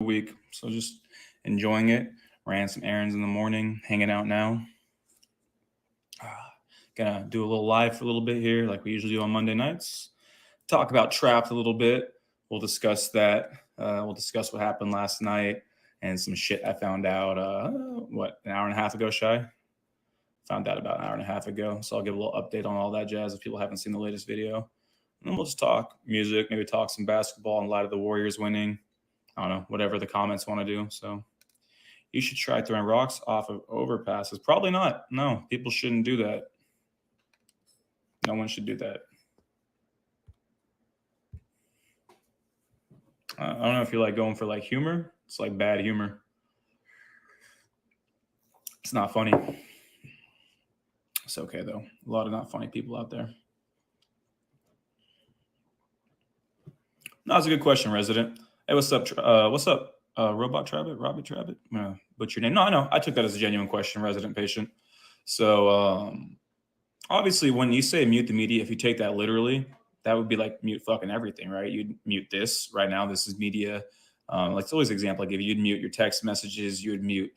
week. So just enjoying it. Ran some errands in the morning, hanging out now. Gonna do a little live for a little bit here, like we usually do on Monday nights. Talk about Trapt a little bit. We'll discuss that. We'll discuss what happened last night and some shit I found out, an hour and a half ago, Shy? Found out about an hour and a half ago. So I'll give a little update on all that jazz if people haven't seen the latest video. And then we'll just talk music, maybe talk some basketball in light of the Warriors winning. I don't know, whatever the comments want to do. So you should try throwing rocks off of overpasses. Probably not. No, people shouldn't do that. No one should do that. I don't know if you're like going for like humor. It's like bad humor. It's not funny. It's okay though. A lot of not funny people out there. No, that's a good question, Resident. Hey, what's up? Robot Trabbit? Robbie Trabbit? What's your name? No, I know. I took that as a genuine question, Resident Patient. So obviously, when you say mute the media, if you take that literally, that would be like mute fucking everything, right? You'd mute this right now. This is media. Like it's always an example I give you. You'd mute your text messages. You would mute,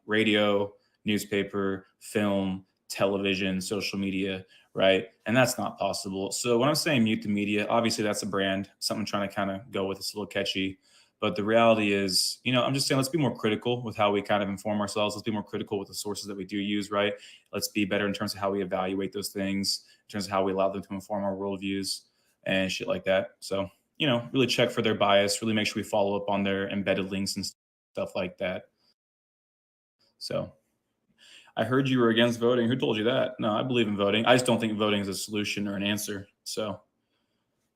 radio, newspaper, film, television, social media, right? And that's not possible. So when I'm saying mute the media, obviously that's a brand, something I'm trying to kind of go with. It's a little catchy. But the reality is, I'm just saying, let's be more critical with how we kind of inform ourselves. Let's be more critical with the sources that we do use, right? Let's be better in terms of how we evaluate those things, in terms of how we allow them to inform our worldviews and shit like that. So, really check for their bias, really make sure we follow up on their embedded links and stuff like that. So I heard you were against voting. Who told you that? No, I believe in voting. I just don't think voting is a solution or an answer. So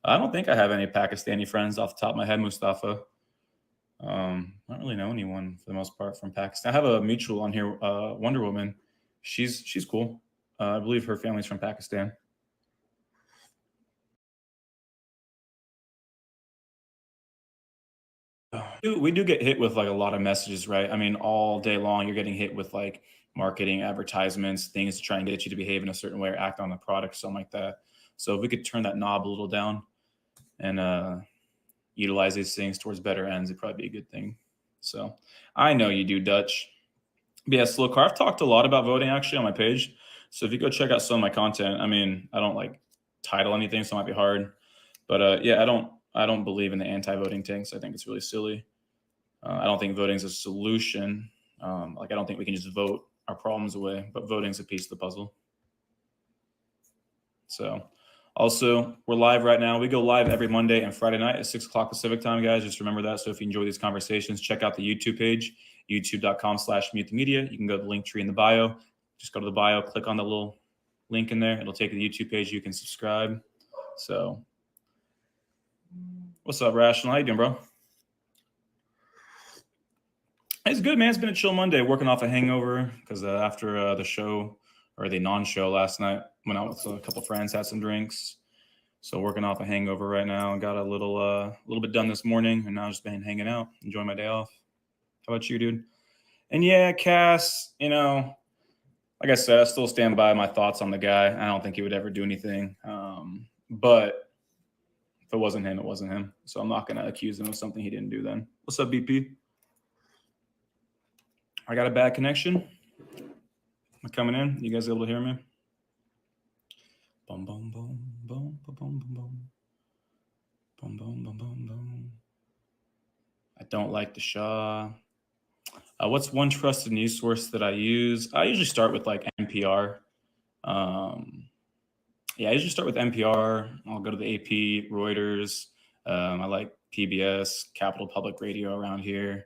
I don't think I have any Pakistani friends off the top of my head, Mustafa. I don't really know anyone for the most part from Pakistan. I have a mutual on here, Wonder Woman. She's cool. I believe her family's from Pakistan. We do get hit with like a lot of messages, right? I mean, all day long you're getting hit with like marketing, advertisements, things to try and get you to behave in a certain way or act on the product, something like that. So if we could turn that knob a little down and utilize these things towards better ends, it'd probably be a good thing. So I know you do, Dutch. But yeah, Slow Car, I've talked a lot about voting actually on my page. So if you go check out some of my content, I mean, I don't like title anything, so it might be hard. But yeah, I don't believe in the anti-voting tanks. I think it's really silly. I don't think voting is a solution. I don't think we can just vote our problems away, but voting is a piece of the puzzle. So also, we're live right now. We go live every Monday and Friday night at 6 o'clock Pacific time, guys. Just remember that. So if you enjoy these conversations, check out the YouTube page, youtube.com/mutethemedia. You can go to the link tree in the bio. Just go to the bio, click on the little link in there. It'll take you to the YouTube page. You can subscribe. So what's up, Rational? How you doing, bro? It's good, man. It's been a chill Monday, working off a hangover because after the show or the non-show last night, went out with a couple friends, had some drinks. So working off a hangover right now. Got a little bit done this morning, and now just been hanging out, enjoying my day off. How about you, dude? And yeah, Cass, like I said, I still stand by my thoughts on the guy. I don't think he would ever do anything. But if it wasn't him, it wasn't him. So I'm not going to accuse him of something he didn't do then. What's up, BP? I got a bad connection. Am I coming in? You guys able to hear me? Boom, boom, boom, boom, boom, boom, boom. Boom, boom, boom, boom, boom. I don't like the Shah. What's one trusted news source that I use? I usually start with like NPR. I usually start with NPR. I'll go to the AP, Reuters. I like PBS, Capital Public Radio around here.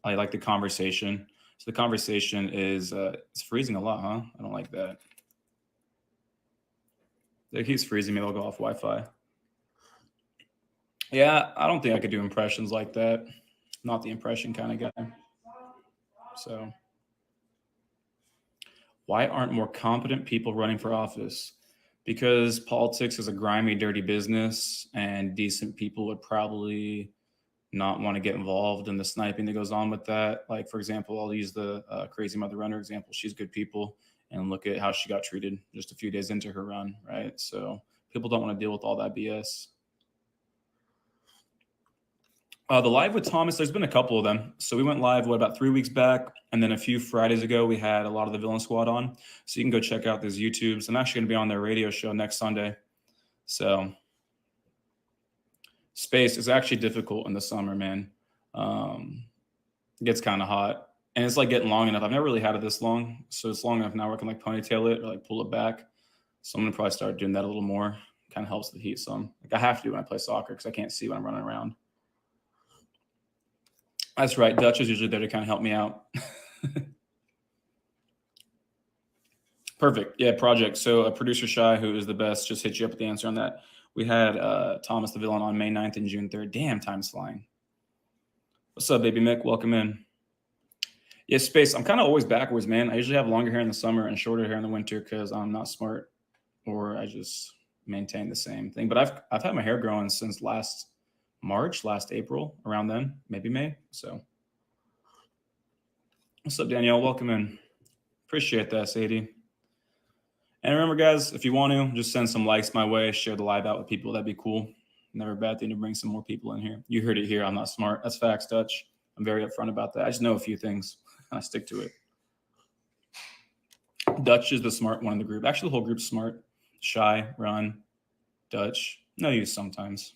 I like The Conversation. So The Conversation is it's freezing a lot, huh? I don't like that. It keeps freezing me. I'll go off Wi-Fi. Yeah, I don't think I could do impressions like that. Not the impression kind of guy. So why aren't more competent people running for office? Because politics is a grimy, dirty business, and decent people would probably not want to get involved in the sniping that goes on with that. Like, for example, I'll use the Crazy Mother Runner example. She's good people, and look at how she got treated just a few days into her run, right? So people don't want to deal with all that BS. The live with Thomas, there's been a couple of them. So we went live, about 3 weeks back? And then a few Fridays ago, we had a lot of the Villain Squad on. So you can go check out those YouTubes. I'm actually going to be on their radio show next Sunday. So space is actually difficult in the summer, man. It gets kind of hot. And it's like getting long enough. I've never really had it this long. So it's long enough now where I can like ponytail it or like pull it back. So I'm going to probably start doing that a little more. Kind of helps the heat some. Like I have to do when I play soccer because I can't see when I'm running around. That's right. Dutch is usually there to kind of help me out. Perfect. Yeah, project. So producer Shy, who is the best, just hit you up with the answer on that. We had Thomas the Villain on May 9th and June 3rd. Damn, time's flying. What's up, baby Mick? Welcome in. Yeah, space. I'm kind of always backwards, man. I usually have longer hair in the summer and shorter hair in the winter because I'm not smart, or I just maintain the same thing. But I've had my hair growing since last March, last April, around then, maybe May. So what's up, Danielle? Welcome in. Appreciate that, Sadie. And remember, guys, if you want to, just send some likes my way, share the live out with people. That'd be cool. Never a bad thing to bring some more people in here. You heard it here. I'm not smart. That's facts, Dutch. I'm very upfront about that. I just know a few things. I stick to it. Dutch is the smart one in the group. Actually, the whole group's smart. Shy, Ron, Dutch. No use sometimes.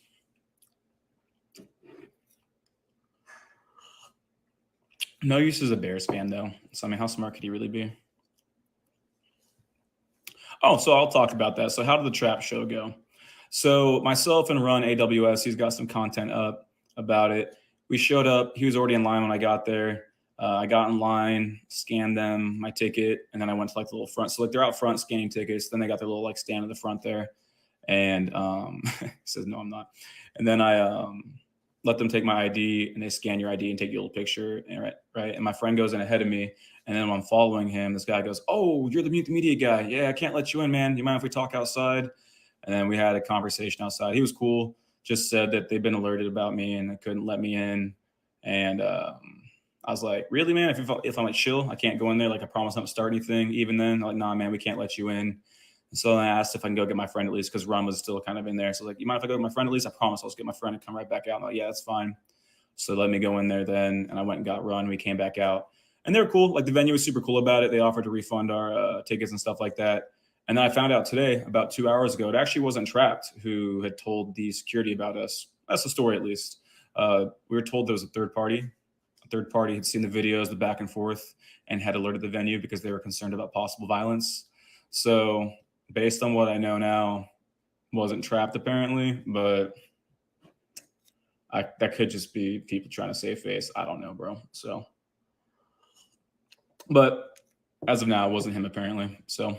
No use is a Bears fan, though. So, I mean, how smart could he really be? Oh, so I'll talk about that. So how did the Trapt show go? So myself and Run AWS, he's got some content up about it. We showed up. He was already in line when I got there. I got in line, scanned them, my ticket, and then I went to like the little front. So like they're out front scanning tickets. Then they got their little like stand in the front there. And he says, no, I'm not. And then I let them take my ID, and they scan your ID and take your little picture. And, right. And my friend goes in ahead of me. And then when I'm following him, this guy goes, oh, you're the Mute the Media guy. Yeah, I can't let you in, man. You mind if we talk outside? And then we had a conversation outside. He was cool. Just said that they've been alerted about me and they couldn't let me in. And I was like, really, man? If I'm like chill, I can't go in there. Like I promise not to start anything. Even then, like, nah, man, we can't let you in. And so I asked if I can go get my friend at least because Ron was still kind of in there. So I was like, you mind if I go get my friend at least? I promise I'll just get my friend and come right back out. I'm like, yeah, that's fine. So let me go in there then. And I went and got Ron. We came back out. And they were cool. Like the venue was super cool about it. They offered to refund our tickets and stuff like that. And then I found out today, about 2 hours ago, it actually wasn't Trapt who had told the security about us. That's the story, at least. We were told there was a third party. A third party had seen the videos, the back and forth, and had alerted the venue because they were concerned about possible violence. So based on what I know now, wasn't Trapt apparently, but that could just be people trying to save face. I don't know, bro. So. But as of now, it wasn't him apparently. So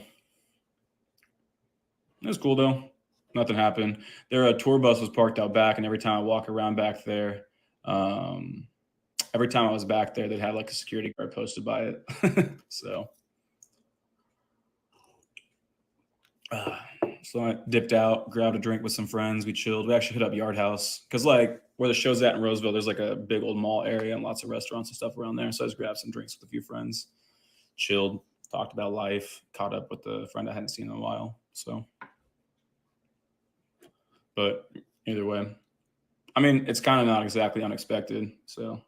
it was cool though. Nothing happened. Their tour bus was parked out back, and every time I walk around back there, every time I was back there, they'd have like a security guard posted by it. So I dipped out, grabbed a drink with some friends. We chilled. We actually hit up Yard House because like where the show's at in Roseville, there's like a big old mall area and lots of restaurants and stuff around there. So I just grabbed some drinks with a few friends, chilled, talked about life, caught up with a friend I hadn't seen in a while. So, but either way, I mean, it's kind of not exactly unexpected. So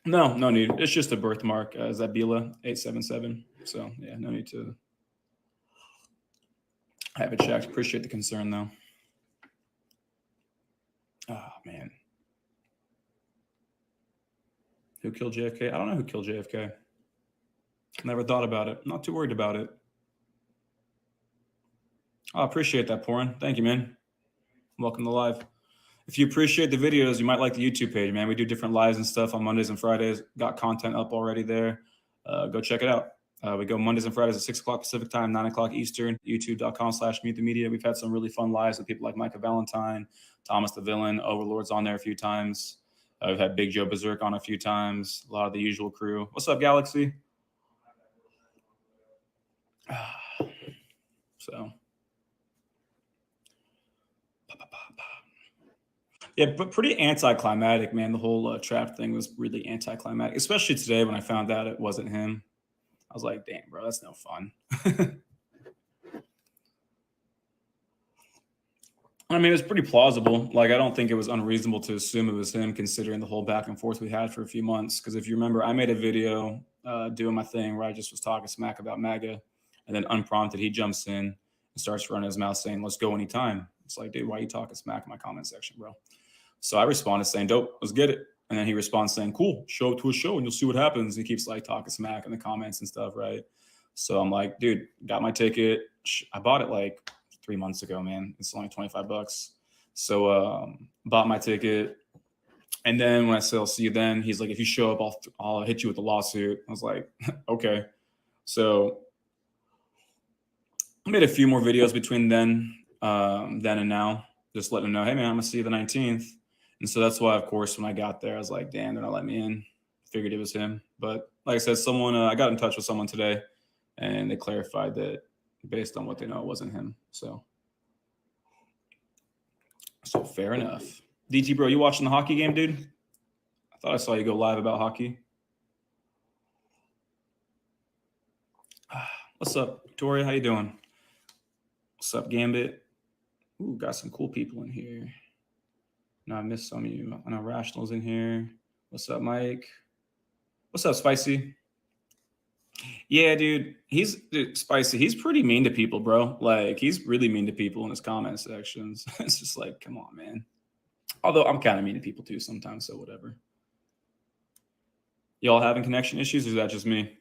no need. It's just a birthmark, Zabila 877. So yeah, no need to have it checked. Appreciate the concern though. Oh man. Who killed JFK? I don't know who killed JFK. Never thought about it. Not too worried about it. I appreciate that, Porin. Thank you, man. Welcome to live. If you appreciate the videos, you might like the YouTube page, man. We do different lives and stuff on Mondays and Fridays. Got content up already there. Go check it out. We go Mondays and Fridays at 6 o'clock Pacific time, 9 o'clock Eastern, youtube.com/mutethemedia. We've had some really fun lives with people like Micah Valentine, Thomas the Villain, Overlord's on there a few times. We've had Big Joe Berserk on a few times. A lot of the usual crew. What's up, Galaxy? So, yeah, but pretty anticlimactic, man. The whole Trapt thing was really anticlimactic, especially today when I found out it wasn't him. I was like, damn, bro, that's no fun. I mean, it was pretty plausible. Like, I don't think it was unreasonable to assume it was him, considering the whole back and forth we had for a few months. Because if you remember, I made a video doing my thing where I just was talking smack about MAGA, and then unprompted, he jumps in and starts running his mouth saying, "Let's go anytime." It's like, dude, why are you talking smack in my comment section, bro? So I responded saying, "Dope, let's get it." And then he responds saying, "Cool, show up to a show and you'll see what happens." He keeps like talking smack in the comments and stuff, right? So I'm like, dude, got my ticket. I bought it like 3 months ago, man. It's only $25. So bought my ticket. And then when I said, "I'll see you then," he's like, "If you show up, I'll hit you with a lawsuit." I was like, okay. So I made a few more videos between then and now, just letting them know, "Hey man, I'm gonna see you the 19th." And so that's why, of course, when I got there, I was like, damn, they're not letting me in. Figured it was him. But like I said, I got in touch with someone today, and they clarified that based on what they know, it wasn't him. So fair enough. DT bro, you watching the hockey game, dude? I thought I saw you go live about hockey. What's up, Victoria? How you doing? What's up, Gambit? Ooh, got some cool people in here. No, I missed some of you. I know Rational's in here. What's up, Mike? What's up, Spicy? Yeah, dude. Spicy. He's pretty mean to people, bro. Like, he's really mean to people in his comment sections. It's just like, come on, man. Although I'm kind of mean to people too sometimes, so whatever. Y'all having connection issues, or is that just me?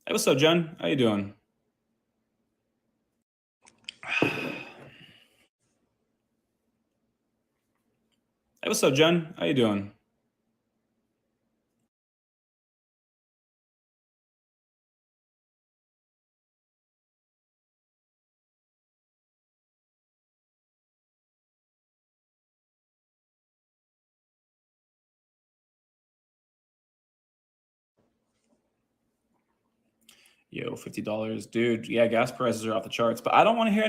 Hey, what's up, Jen? How you doing? Hey, what's up, Jen? How you doing? Yo, $50, dude. Yeah, gas prices are off the charts, but I don't want to hear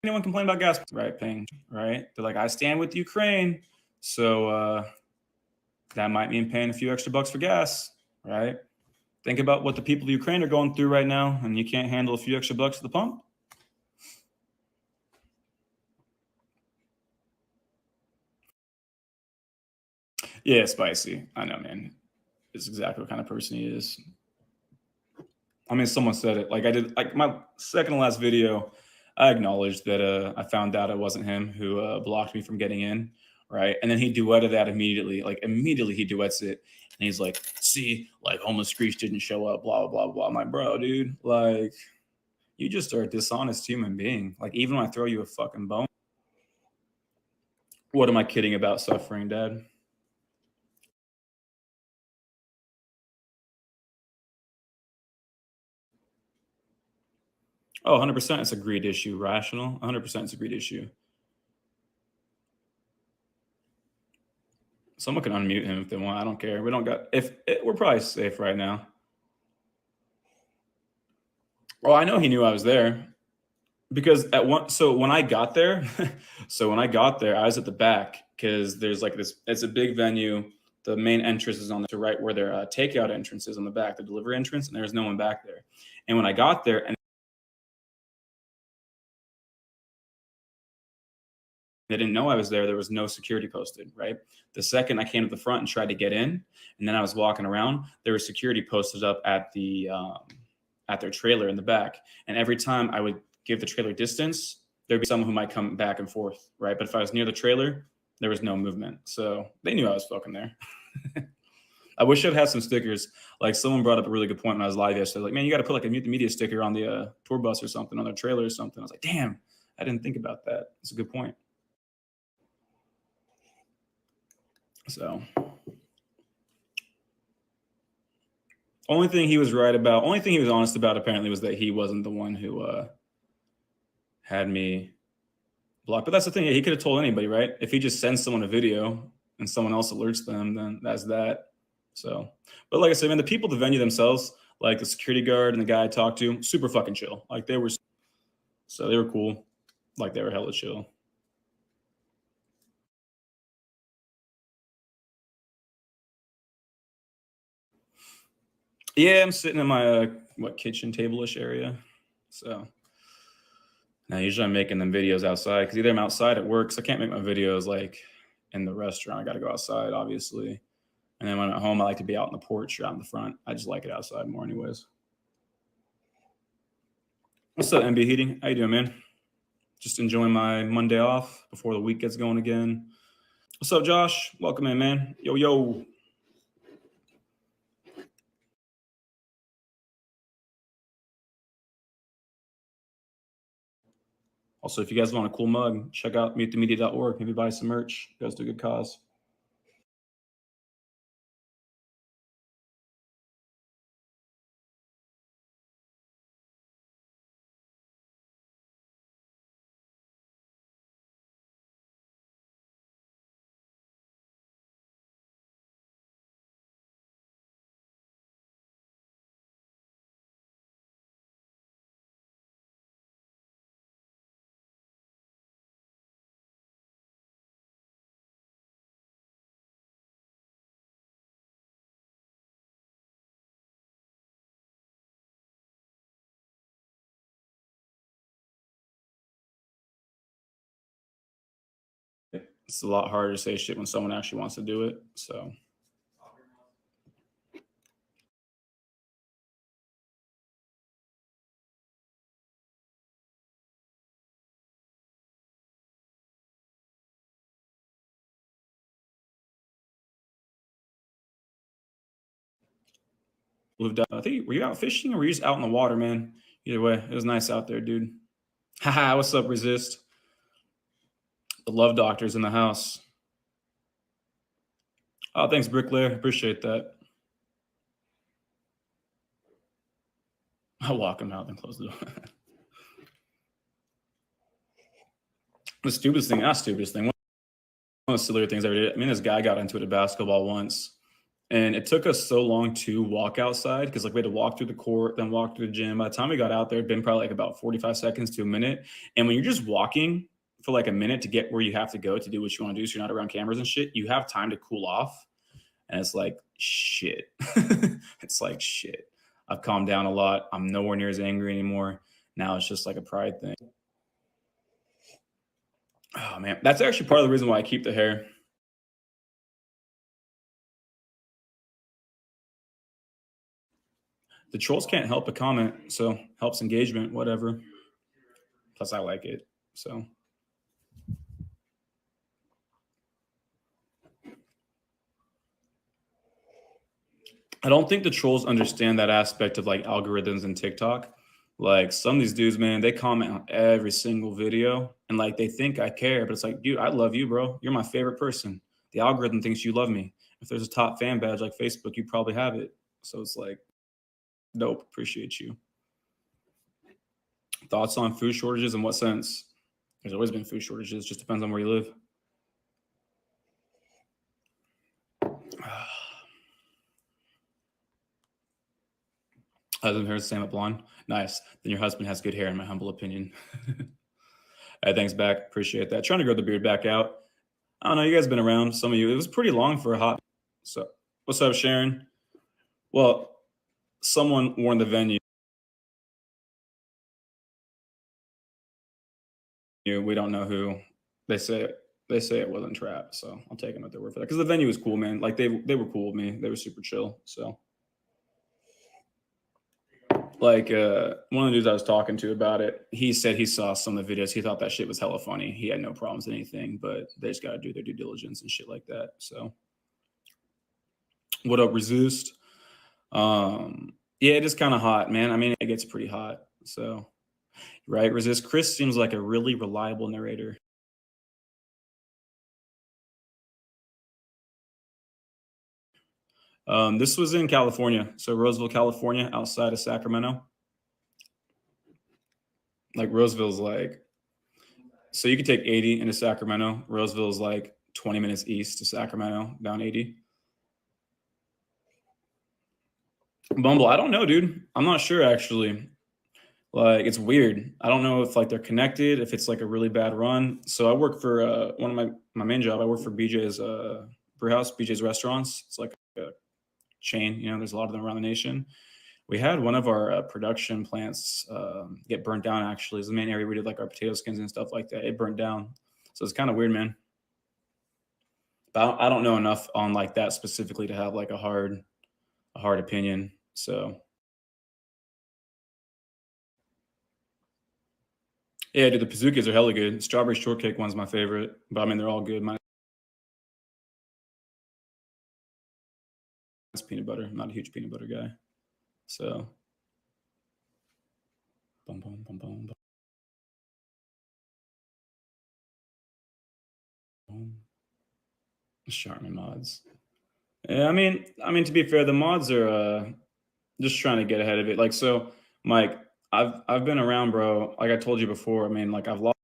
anyone complain about gas, right? Paying, right? They're like, I stand with Ukraine, so that might mean paying a few extra bucks for gas, right? Think about what the people of Ukraine are going through right now, and you can't handle a few extra bucks at the pump. Yeah, Spicy. I know, man. It's exactly what kind of person he is. I mean, someone said it. Like, I did, like my second to last video, I acknowledged that I found out it wasn't him who blocked me from getting in, right? And then he duetted that immediately. Like, immediately he duets it, and he's like, "See, like homeless Screech didn't show up, blah blah blah blah." I'm like, bro, dude, like, you just are a dishonest human being. Like, even when I throw you a fucking bone, what am I kidding about suffering, Dad? Oh, 100%. It's a greed issue. Rational. 100%. It's a greed issue. Someone can unmute him if they want. I don't care. We don't got. We're probably safe right now. Oh, I know he knew I was there because so when I got there, I was at the back because there's like this. It's a big venue. The main entrance is on the right where their takeout entrance is on the back, the delivery entrance, and there's no one back there. And when I got there, and they didn't know I was there was no security posted, right? The second I came to the front and tried to get in, and then I was walking around, there was security posted up at at their trailer in the back. And every time I would give the trailer distance, there'd be someone who might come back and forth, right? But if I was near the trailer, there was no movement. So they knew I was fucking there. I wish I'd had some stickers. Like, someone brought up a really good point when I was live yesterday. Like, man, you got to put like a Mute the Media sticker on the tour bus or something, on their trailer or something. I was like, damn, I didn't think about that. It's a good point. So only thing he was right about, only thing he was honest about apparently was that he wasn't the one who had me blocked. But that's the thing. Yeah, he could have told anybody, right? If he just sends someone a video and someone else alerts them, then that's that. So, but like I said, man, the people, the venue themselves, Like the security guard and the guy I talked to, super fucking chill. Like they were, so they were cool. Like they were hella chill. Yeah, I'm sitting in my kitchen table-ish area. So now usually I'm making them videos outside because either I'm outside at work, so I can't make my videos like in the restaurant. I got to go outside, obviously. And then when I'm at home, I like to be out in the porch or out in the front. I just like it outside more, anyways. What's up, MB Heating? How you doing, man? Just enjoying my Monday off before the week gets going again. What's up, Josh? Welcome in, man. Yo, yo. Also, if you guys want a cool mug, check out meetthemedia.org. Maybe buy some merch. You guys do a good cause. It's a lot harder to say shit when someone actually wants to do it. So lived out. I think were you out fishing or were you just out in the water, man? Either way, it was nice out there, dude. Haha, what's up, Resist? The love doctor's in the house. Oh, thanks, Bricklayer. Appreciate that. I'll walk him out and close the door. The stupidest thing, not stupidest thing, one of the sillier things I ever did. I mean, this guy got into it at basketball once, and it took us so long to walk outside because like we had to walk through the court, then walk through the gym. By the time we got out there, it'd been probably like about 45 seconds to a minute. And when you're just walking for like a minute to get where you have to go to do what you want to do, so you're not around cameras and shit, you have time to cool off. And it's like shit. It's like shit. I've calmed down a lot. I'm nowhere near as angry anymore. Now it's just like a pride thing. Oh man, that's actually part of the reason why I keep the hair. The trolls can't help but comment, so helps engagement, whatever. Plus, I like it. So I don't think the trolls understand that aspect of like algorithms and TikTok. Like some of these dudes, man, they comment on every single video and like they think I care, but it's like, dude, I love you, bro. You're my favorite person. The algorithm thinks you love me. If there's a top fan badge like Facebook, you probably have it. So it's like, dope. Appreciate you. Thoughts on food shortages in what sense? There's always been food shortages. Just depends on where you live. Husband hair is the same at blonde. Nice. Then your husband has good hair, in my humble opinion. Hey, thanks back. Appreciate that. Trying to grow the beard back out. I don't know. You guys been around. Some of you. It was pretty long for a hot. So, what's up, Sharon? Well, someone warned the venue. We don't know who. They say it wasn't Trapt. So I'll take them at their word for that. Because the venue was cool, man. Like they were cool with me. They were super chill. So like one of the dudes I was talking to about it, he said he saw some of the videos. He thought that shit was hella funny. He had no problems with anything, but they just got to do their due diligence and shit like that. So what up, Resist? Yeah, it is kind of hot, man. I mean, it gets pretty hot. So right, Resist. Chris seems like a really reliable narrator. This was in California, so Roseville, California, outside of Sacramento. Like Roseville's like, so you could take 80 into Sacramento. Roseville's like 20 minutes east to Sacramento, down 80. Bumble, I don't know, dude. I'm not sure actually. Like it's weird. I don't know if like they're connected, if it's like a really bad run. So I work for one of my main job. I work for BJ's Brewhouse, BJ's Restaurants. It's like a chain. You know, there's a lot of them around the nation. We had one of our production plants get burnt down. Actually, it's the main area we did like our potato skins and stuff like that. It burnt down, so it's kind of weird, man. But I don't know enough on like that specifically to have like a hard opinion. So yeah, dude, the Pazookas are hella good. Strawberry shortcake one's my favorite, but I mean they're all good. Mine's peanut butter. I'm not a huge peanut butter guy. So boom, boom, boom, boom, boom. Charmin mods. Yeah, I mean to be fair, the mods are just trying to get ahead of it. Like so, Mike, I've been around, bro. Like I told you before. I mean, like I've lost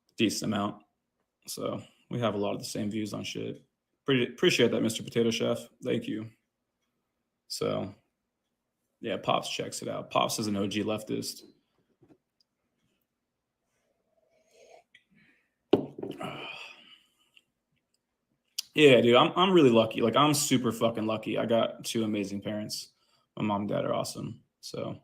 a decent amount. So we have a lot of the same views on shit. Pretty appreciate that, Mr. Potato Chef. Thank you. So yeah, Pops checks it out. Pops is an OG leftist. Yeah, dude, I'm really lucky. Like I'm super fucking lucky. I got two amazing parents. My mom and dad are awesome. So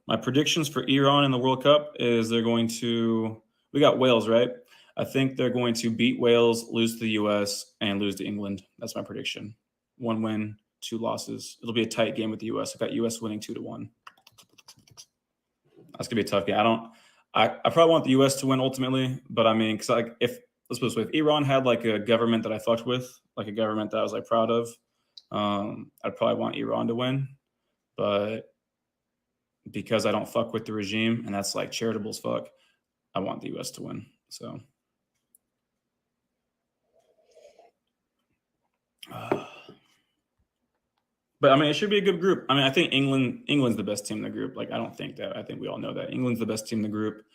my predictions for Iran in the World Cup is they're going to. We got Wales, right? I think they're going to beat Wales, lose to the U.S., and lose to England. That's my prediction. One win, two losses. It'll be a tight game with the U.S. I got U.S. winning 2-1. That's gonna be a tough game. I don't. I probably want the U.S. to win ultimately, but I mean, because like if let's put it this way, if Iran had like a government that I fucked with, like a government that I was like proud of, I'd probably want Iran to win. But because I don't fuck with the regime, and that's like charitable as fuck, I want the U.S. to win. So, but I mean, it should be a good group. I mean, I think England's the best team in the group. Like, I don't think that. I think we all know that England's the best team in the group.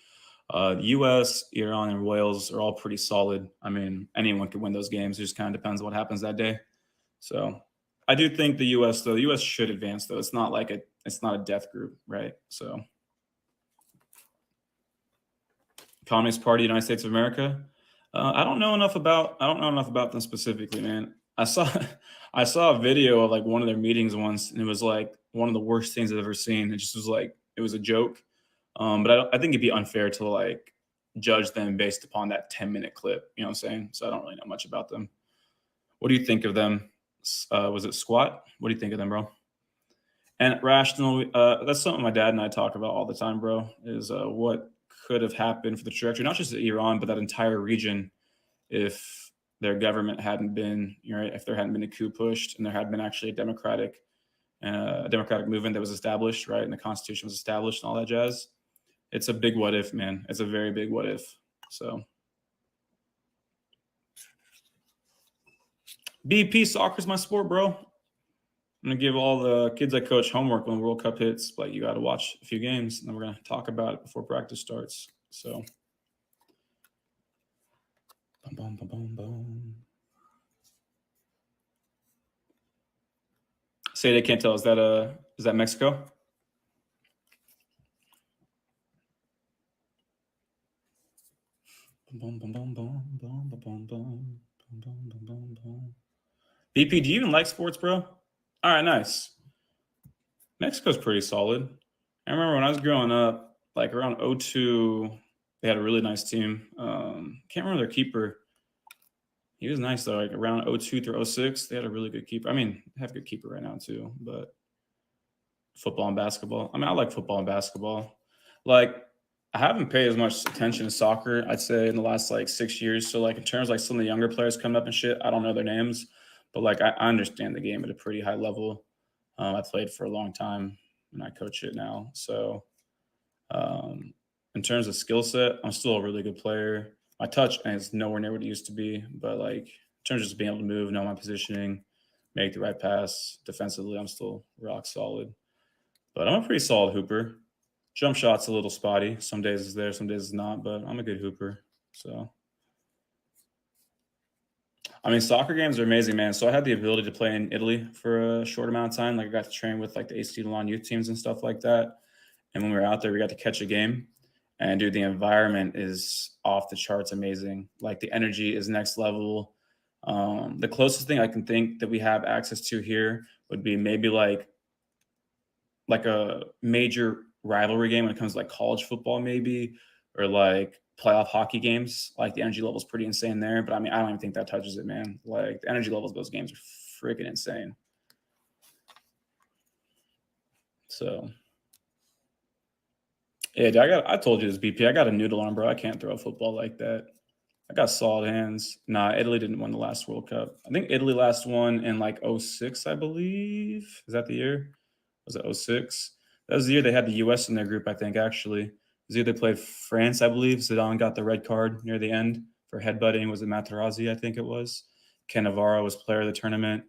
The U.S., Iran, and Wales are all pretty solid. I mean, anyone could win those games. It just kind of depends on what happens that day. So, I do think the U.S. though, the U.S. should advance though. It's not a death group, right? So, Communist Party, United States of America. I don't know enough about them specifically, man. I saw I saw a video of like one of their meetings once, and it was like one of the worst things I've ever seen. It just was like it was a joke. But I think it'd be unfair to like judge them based upon that 10-minute clip. You know what I'm saying? So I don't really know much about them. What do you think of them? Was it Squat? What do you think of them, bro? And rational. That's something my dad and I talk about all the time, bro. Is what could have happened for the trajectory, not just Iran, but that entire region, if their government hadn't been, you know, if there hadn't been a coup pushed and there had been actually a democratic movement that was established, right, and the constitution was established and all that jazz. It's a big what if, man. It's a very big what if. So BP soccer's my sport, bro. I'm gonna give all the kids I coach homework when World Cup hits. Like you got to watch a few games, and then we're gonna talk about it before practice starts. So, boom, boom, boom, boom, boom. Say they can't tell. Is that Mexico? Boom, boom, boom, boom, boom, boom, boom, boom. BP, do you even like sports, bro? All right, nice. Mexico's pretty solid. I remember when I was growing up, like around '02, they had a really nice team. Can't remember their keeper. He was nice though. Like around '02 through '06, they had a really good keeper. I mean, they have a good keeper right now too, but football and basketball. I mean, I like football and basketball. Like, I haven't paid as much attention to soccer, I'd say, in the last like 6 years. So, like, in terms of like some of the younger players coming up and shit, I don't know their names, but like, I understand the game at a pretty high level. I played for a long time and I coach it now. So, um, in terms of skill set, I'm still a really good player. My touch is nowhere near what it used to be, but like, in terms of just being able to move, know my positioning, make the right pass defensively, I'm still rock solid. But I'm a pretty solid hooper. Jump shot's a little spotty. Some days it's there, some days it's not, but I'm a good hooper. So, I mean, soccer games are amazing, man. So I had the ability to play in Italy for a short amount of time. Like I got to train with like the AC Milan youth teams and stuff like that. And when we were out there, we got to catch a game. And dude, the environment is off the charts amazing. Like the energy is next level. The closest thing I can think that we have access to here would be maybe like a major rivalry game when it comes to like college football, maybe, or like playoff hockey games. Like the energy level is pretty insane there. But I mean, I don't even think that touches it, man. Like the energy levels of those games are freaking insane. So yeah, dude, I told you this, BP. I got a noodle arm, bro. I can't throw a football like that. I got solid hands. Nah, Italy didn't win the last World Cup. I think Italy last won in like '06, I believe. Is that the year? Was it '06? That was the year they had the US in their group, I think, actually. It was the year they played France, I believe. Zidane got the red card near the end for headbutting. Was it Materazzi, I think it was? Cannavaro was player of the tournament.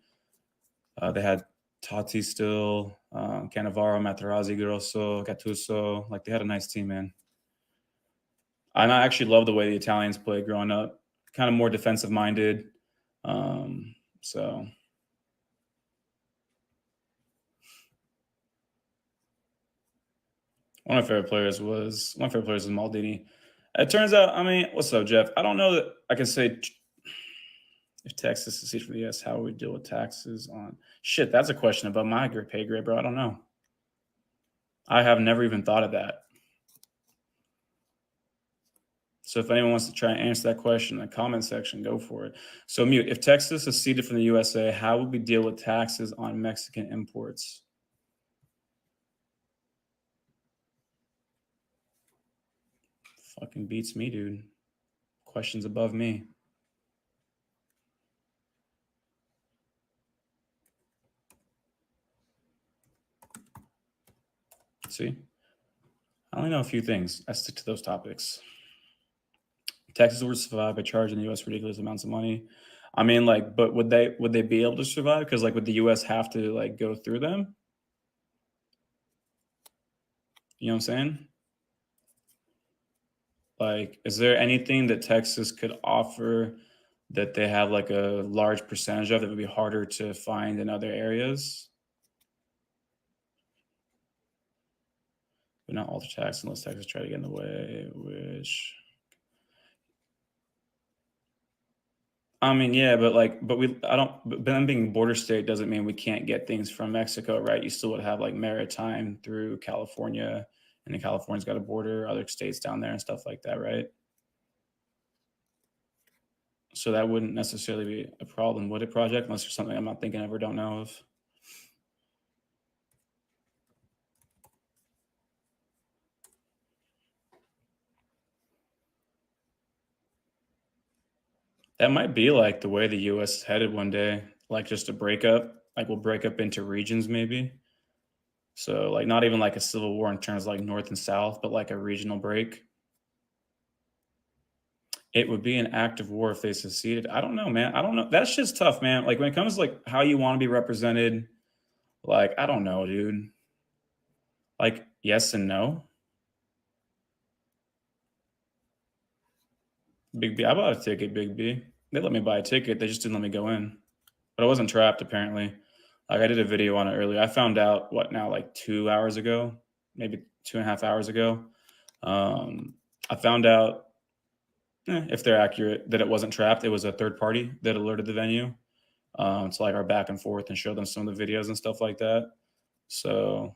They had Totti still, Cannavaro, Materazzi, Grosso, Gattuso. Like, they had a nice team, man. And I actually love the way the Italians played growing up. Kind of more defensive minded. So one of my favorite players was Maldini. It turns out, I mean, what's up, Jeff? I don't know that I can say if Texas is for the US, how would we deal with taxes on shit? That's a question about my pay grade, bro. I don't know. I have never even thought of that. So if anyone wants to try and answer that question in the comment section, go for it. So Mute, if Texas is seeded from the USA, how would we deal with taxes on Mexican imports? Fucking beats me, dude. Questions above me. See? I only know a few things. I stick to those topics. Texas would survive by charging the U.S. ridiculous amounts of money. I mean, like, but would they be able to survive? Because like, would the U.S. have to like go through them? You know what I'm saying? Like, is there anything that Texas could offer that they have like a large percentage of that would be harder to find in other areas? But not alter tax unless Texas try to get in the way, which I mean, yeah, but like, I don't, but them being border state doesn't mean we can't get things from Mexico, right? You still would have like maritime through California, and then California's got a border, other states down there and stuff like that, right? So that wouldn't necessarily be a problem, would it, project? Unless there's something I'm not thinking of or don't know of. That might be like the way the US is headed one day, like just a breakup, like we'll break up into regions maybe. So like not even like a civil war in terms of like North and South, but like a regional break. It would be an act of war if they seceded. I don't know, man. I don't know. That shit's tough, man. Like when it comes to like how you want to be represented, like I don't know, dude. Like yes and no. Big B. I bought a ticket, Big B. They let me buy a ticket. They just didn't let me go in. But I wasn't trapped apparently. Like I did a video on it earlier. I found out what now, like 2 hours ago, maybe 2.5 hours ago. I found out if they're accurate, that it wasn't Trapt, it was a third party that alerted the venue to like our back and forth and show them some of the videos and stuff like that. So,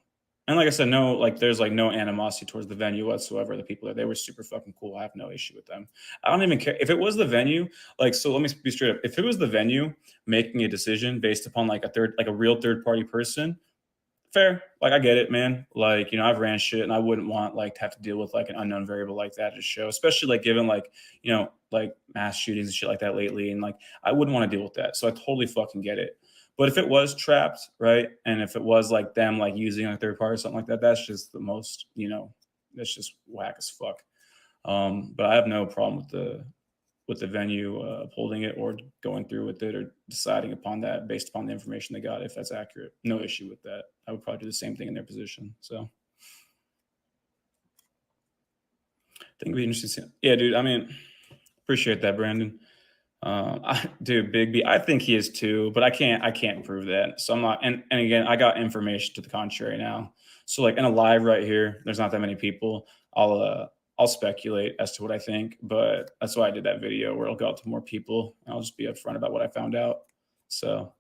and like I said, no, like there's like no animosity towards the venue whatsoever. The people there, they were super fucking cool. I have no issue with them. I don't even care if it was the venue. Like, so let me be straight up. If it was the venue making a decision based upon like a real third party person, fair. Like I get it, man. Like, I've ran shit and I wouldn't want like to have to deal with like an unknown variable like that to show, especially like given like, like mass shootings and shit like that lately. And like I wouldn't want to deal with that. So I totally fucking get it. But if it was Trapped, right? And if it was like them like using a third party or something like that, that's just the most, that's just whack as fuck. But I have no problem with the venue upholding it or going through with it or deciding upon that based upon the information they got, if that's accurate. No issue with that. I would probably do the same thing in their position. So I think it'd be interesting to see. Yeah, dude. I mean, appreciate that, Brandon. Dude, Big B, I think he is too, but I can't prove that. So I'm not. And again, I got information to the contrary now. So like in a live right here, there's not that many people. I'll speculate as to what I think, but that's why I did that video where I'll go out to more people. And I'll just be upfront about what I found out. So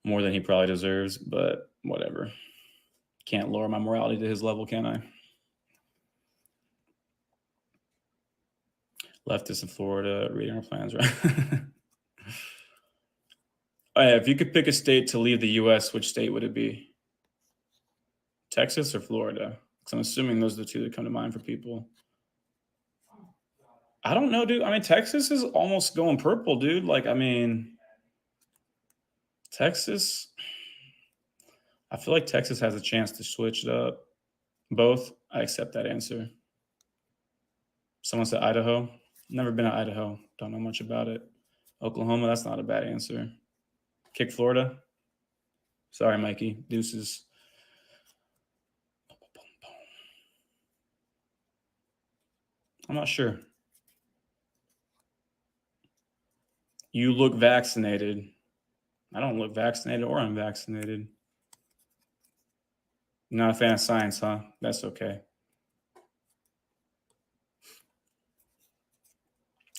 more than he probably deserves, but whatever. Can't lower my morality to his level, can I? Leftists in Florida reading our plans, right? Oh, yeah, if you could pick a state to leave the U.S., which state would it be? Texas or Florida? Because I'm assuming those are the two that come to mind for people. I don't know, dude. I mean, Texas is almost going purple, dude. Like, I mean, Texas, I feel like Texas has a chance to switch it up. Both, I accept that answer. Someone said Idaho. Never been to Idaho. Don't know much about it. Oklahoma, that's not a bad answer. Kick Florida. Sorry, Mikey. Deuces. I'm not sure. You look vaccinated. I don't look vaccinated or unvaccinated. Not a fan of science, huh? That's okay.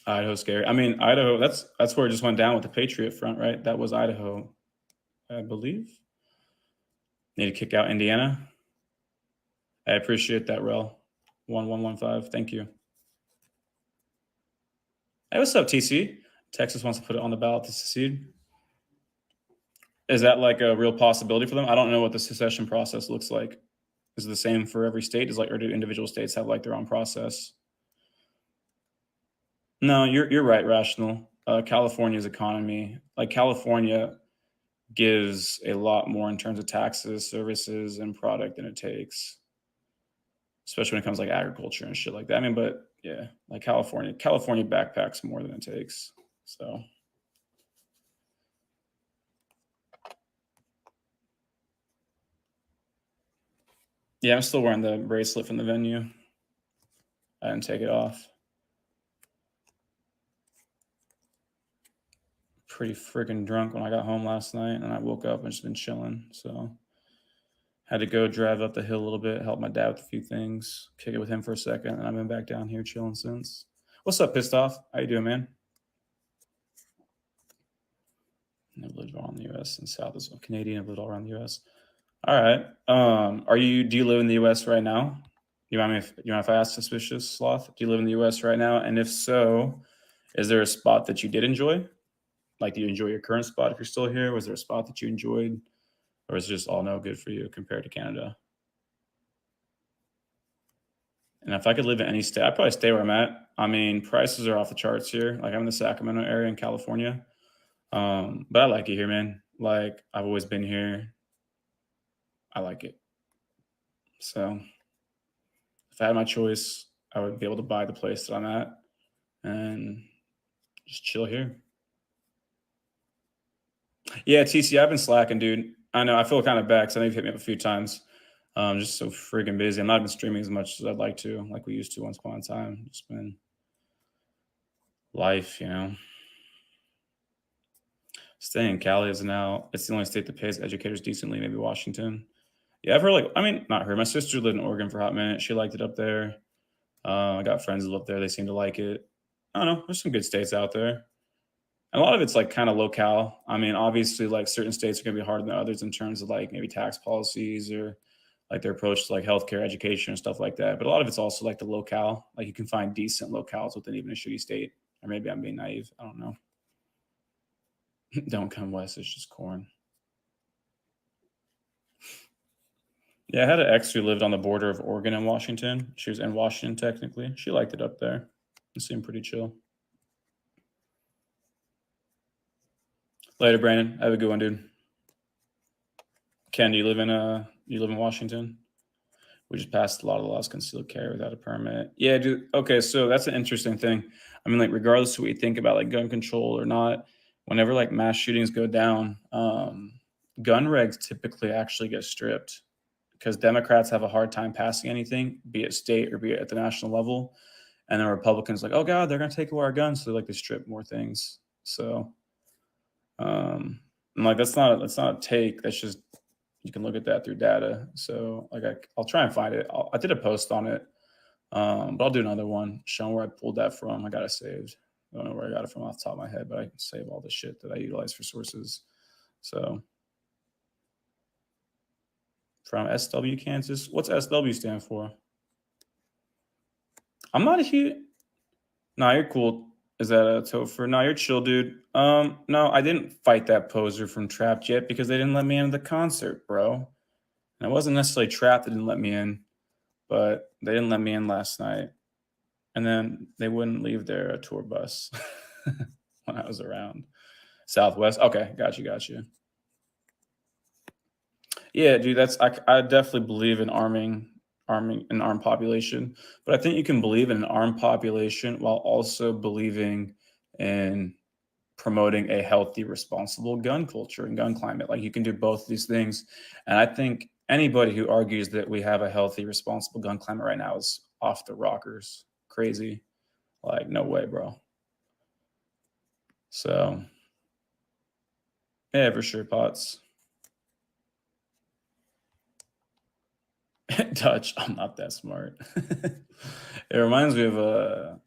Idaho's scary. I mean, Idaho, that's where it just went down with the Patriot Front, right? That was Idaho, I believe. Need to kick out Indiana. I appreciate that, Rel. 1115. Thank you. Hey, what's up, TC? Texas wants to put it on the ballot to secede. Is that like a real possibility for them? I don't know what the secession process looks like. Is it the same for every state? Or do individual states have like their own process? No, you're right, Rational. California's economy, like California, gives a lot more in terms of taxes, services, and product than it takes, especially when it comes to like agriculture and shit like that. I mean, but yeah, like California backpacks more than it takes. So yeah, I'm still wearing the bracelet from the venue. I didn't take it off. Pretty freaking drunk when I got home last night, and I woke up and just been chilling. So had to go drive up the hill a little bit, help my dad with a few things, kick it with him for a second, and I've been back down here chilling since. What's up, Pissed Off? How you doing, man? I've lived all around the U.S. and South as well. Canadian. I've lived all around the U.S. All right. Do you live in the U.S. right now? You mind if I ask Suspicious Sloth? Do you live in the U.S. right now? And if so, is there a spot that you did enjoy? Like, do you enjoy your current spot if you're still here? Was there a spot that you enjoyed? Or is it just all no good for you compared to Canada? And if I could live in any state, I'd probably stay where I'm at. I mean, prices are off the charts here. Like, I'm in the Sacramento area in California. But I like it here, man. Like, I've always been here. I like it. So if I had my choice, I would be able to buy the place that I'm at and just chill here. Yeah, TC, I've been slacking, dude. I know I feel kind of bad because I know you've hit me up a few times. Just so freaking busy. I'm not even streaming as much as I'd like to, like we used to once upon a time. It's been life, Staying in Cali is now, it's the only state that pays educators decently, maybe Washington. Yeah, I've heard not her. My sister lived in Oregon for a hot minute. She liked it up there. I got friends who live there. They seem to like it. I don't know. There's some good states out there. A lot of it's like kind of locale. I mean, obviously, like certain states are going to be harder than others in terms of like maybe tax policies or like their approach to like healthcare, education, and stuff like that. But a lot of it's also like the locale. Like you can find decent locales within even a shitty state. Or maybe I'm being naive. I don't know. Don't come west. It's just corn. Yeah, I had an ex who lived on the border of Oregon and Washington. She was in Washington technically. She liked it up there. It seemed pretty chill. Later, Brandon. Have a good one, dude. Ken, do you live in Washington? We just passed a lot of laws concealed carry without a permit. Yeah, dude. Okay, so that's an interesting thing. I mean, like, regardless of what you think about like gun control or not, whenever like mass shootings go down, gun regs typically actually get stripped because Democrats have a hard time passing anything, be it state or be it at the national level, and then Republicans like, oh god, they're gonna take away our guns, so they like to strip more things. So, and like that's not a take. That's just you can look at that through data. So like I'll try and find it. I did a post on it, but I'll do another one showing where I pulled that from. I got it saved. I don't know where I got it from off the top of my head, but I can save all the shit that I utilize for sources. So from SW Kansas, what's SW stand for? I'm not a huge. Nah, you're cool. Is that a Topher? No, you're chill, dude. No, I didn't fight that poser from Trapt yet because they didn't let me into the concert, bro. And it wasn't necessarily Trapt that didn't let me in, but they didn't let me in last night. And then they wouldn't leave their tour bus when I was around. Southwest. Okay, got you. Yeah, dude, I definitely believe in arming an armed population, but I think you can believe in an armed population while also believing in promoting a healthy, responsible gun culture and gun climate. Like you can do both of these things. And I think anybody who argues that we have a healthy, responsible gun climate right now is off the rockers. Crazy. Like, no way, bro. So, yeah, for sure, Potts. Dutch, I'm not that smart. It reminds me of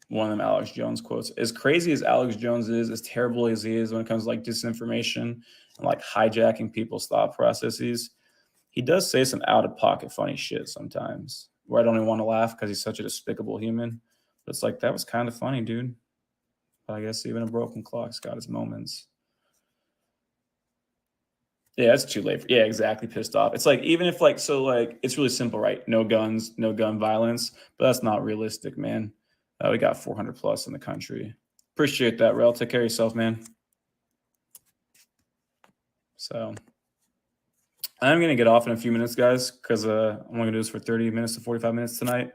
one of them Alex Jones quotes. As crazy as Alex Jones is, as terrible as he is when it comes to like disinformation and like hijacking people's thought processes, he does say some out of pocket funny shit sometimes where I don't even want to laugh because he's such a despicable human. But it's like that was kind of funny, dude. But I guess even a broken clock's got its moments. Yeah, it's too late. Yeah, exactly. Pissed off. It's like even if like so like it's really simple, right? No guns, no gun violence, but that's not realistic, man. We got 400 plus in the country. Appreciate that, Rel. Take care of yourself, man. So I'm gonna get off in a few minutes, guys, because I'm only gonna do this for 30 minutes to 45 minutes tonight.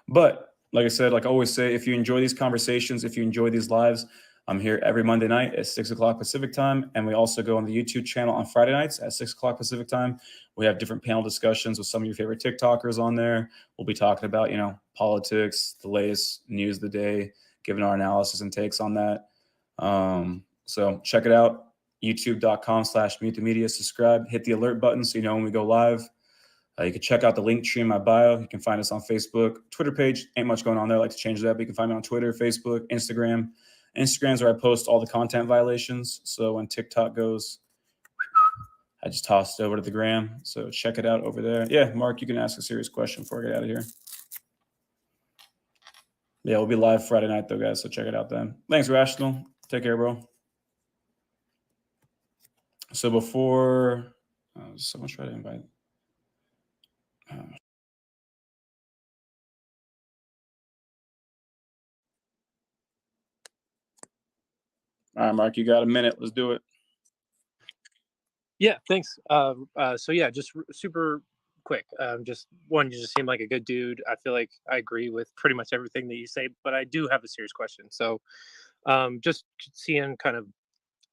But like I said, like I always say, if you enjoy these conversations, if you enjoy these lives, I'm here every Monday night at 6 o'clock Pacific time. And we also go on the YouTube channel on Friday nights at 6 o'clock Pacific time. We have different panel discussions with some of your favorite TikTokers on there. We'll be talking about, politics, the latest news of the day, giving our analysis and takes on that. So check it out. YouTube.com/mute the media. Subscribe, hit the alert button so you know when we go live. You can check out the link tree in my bio. You can find us on Facebook, Twitter page. Ain't much going on there. I like to change that, but you can find me on Twitter, Facebook, Instagram. Instagram's where I post all the content violations. So when TikTok goes, I just tossed it over to the gram. So check it out over there. Yeah, Mark, you can ask a serious question before I get out of here. Yeah, we'll be live Friday night though, guys. So check it out then. Thanks, Rational. Take care, bro. So before someone try to invite. All right, Mark, you got a minute. Let's do it. Yeah, thanks. So yeah, just super quick. Just one, you just seem like a good dude. I feel like I agree with pretty much everything that you say, but I do have a serious question. So, just seeing kind of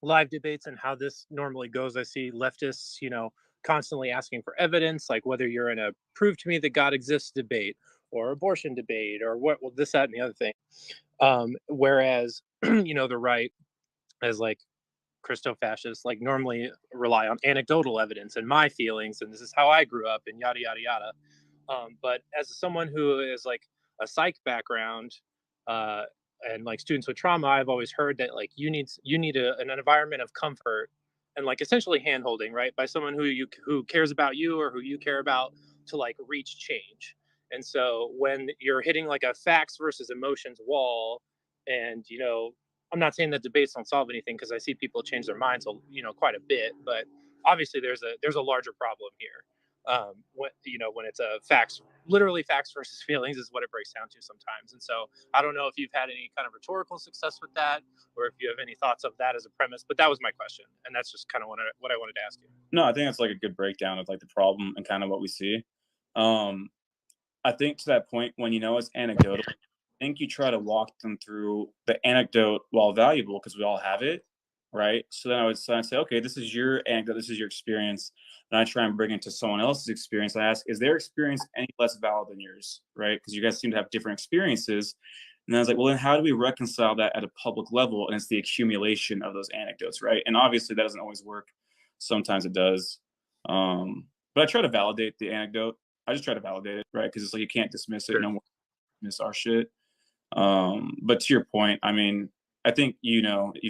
live debates and how this normally goes, I see leftists, constantly asking for evidence, like whether you're in a prove to me that God exists debate or abortion debate or what, well, this, that, and the other thing. Whereas, the right, as like Christo-fascists, like normally rely on anecdotal evidence and my feelings, and this is how I grew up, and yada yada yada. But as someone who is like a psych background, uh, and like students with trauma, I've always heard that like you need an environment of comfort and like essentially hand holding, right, by someone who cares about you or who you care about to like reach change. And so when you're hitting like a facts versus emotions wall, and I'm not saying that debates don't solve anything, because I see people change their minds, quite a bit, but obviously there's a larger problem here. When it's a facts, literally facts versus feelings is what it breaks down to sometimes. And so I don't know if you've had any kind of rhetorical success with that, or if you have any thoughts of that as a premise. But that was my question, and that's just kind of what I wanted to ask you. No, I think that's like a good breakdown of like the problem and kind of what we see. Um, I think to that point, when it's anecdotal, I think you try to walk them through the anecdote while valuable, because we all have it, right? So then I'd say, okay, this is your anecdote, this is your experience, and I try and bring it to someone else's experience. I ask, is their experience any less valid than yours, right? Because you guys seem to have different experiences. And then I was like, well, then how do we reconcile that at a public level? And it's the accumulation of those anecdotes, right? And obviously that doesn't always work. Sometimes it does. But I try to validate the anecdote. I just try to validate it, right? Because it's like you can't dismiss it. Sure. No one can dismiss our shit. But to your point, I mean, I think you've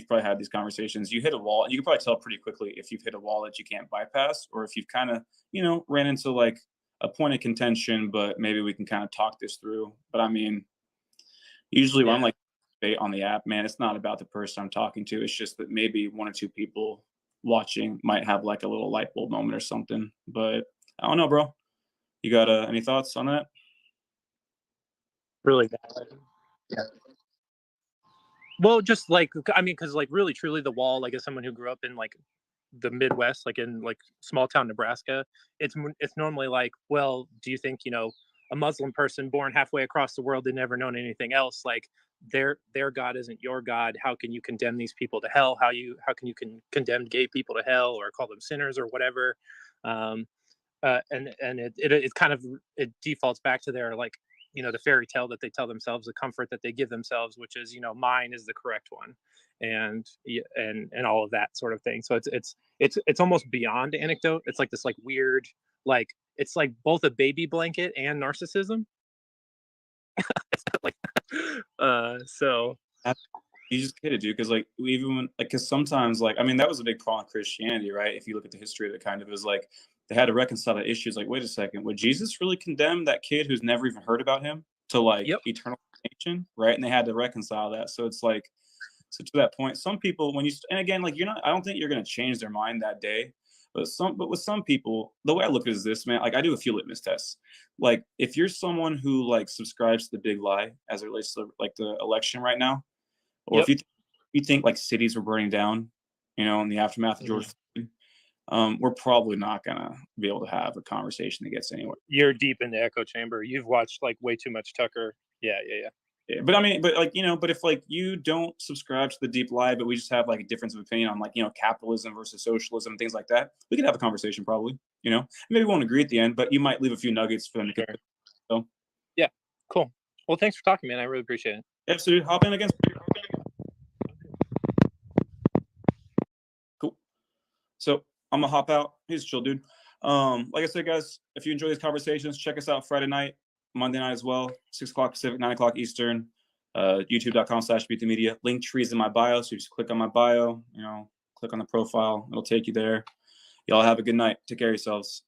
probably had these conversations. You hit a wall, and you can probably tell pretty quickly if you've hit a wall that you can't bypass, or if you've kind of ran into like a point of contention, but maybe we can kind of talk this through. But I mean, usually when I'm like on the app, man, it's not about the person I'm talking to. It's just that maybe one or two people watching might have like a little light bulb moment or something. But I don't know, bro. You got any thoughts on that? Really valid. Yeah. Well, just like, I mean, because like really truly the wall, like as someone who grew up in like the Midwest, like in like small town Nebraska, it's normally like, well, do you think a Muslim person born halfway across the world and never known anything else, like their God isn't your God? How can you condemn these people to hell? How can you condemn gay people to hell, or call them sinners or whatever? Um, and it kind of it defaults back to their like the fairy tale that they tell themselves, the comfort that they give themselves, which is mine is the correct one, and all of that sort of thing. So it's almost beyond anecdote. It's like this like weird, like it's like both a baby blanket and narcissism. Like so You just get it, dude. Because like even when, like, because sometimes like I mean that was a big problem with Christianity, right? If you look at the history of it, kind of is like they had to reconcile the issues. Like, wait a second, would Jesus really condemn that kid who's never even heard about him to like yep. eternal damnation, right? And they had to reconcile that. So it's like, so to that point, some people when you and again like you're not, I don't think you're gonna change their mind that day. But with some people, the way I look at it is this, man. Like I do a few litmus tests. Like if you're someone who like subscribes to the big lie as it relates to like the election right now, or Yep. if you think like cities were burning down, in the aftermath of George Floyd, we're probably not gonna be able to have a conversation that gets anywhere. You're deep in the echo chamber. You've watched like way too much Tucker. Yeah. Yeah, but I mean, but like but if like you don't subscribe to the deep lie, but we just have like a difference of opinion on like capitalism versus socialism, things like that, we could have a conversation probably. Maybe we won't agree at the end, but you might leave a few nuggets for them to consider. So Yeah, cool. Well, thanks for talking, man. I really appreciate it. absolutely, hop in again. Cool. So I'm gonna hop out. He's a chill dude. Like I said, guys, if you enjoy these conversations, check us out Friday night, Monday night as well, 6 o'clock Pacific, 9 o'clock Eastern. YouTube.com/BeatTheMedia. Link trees in my bio, so you just click on my bio. Click on the profile. It'll take you there. Y'all have a good night. Take care of yourselves.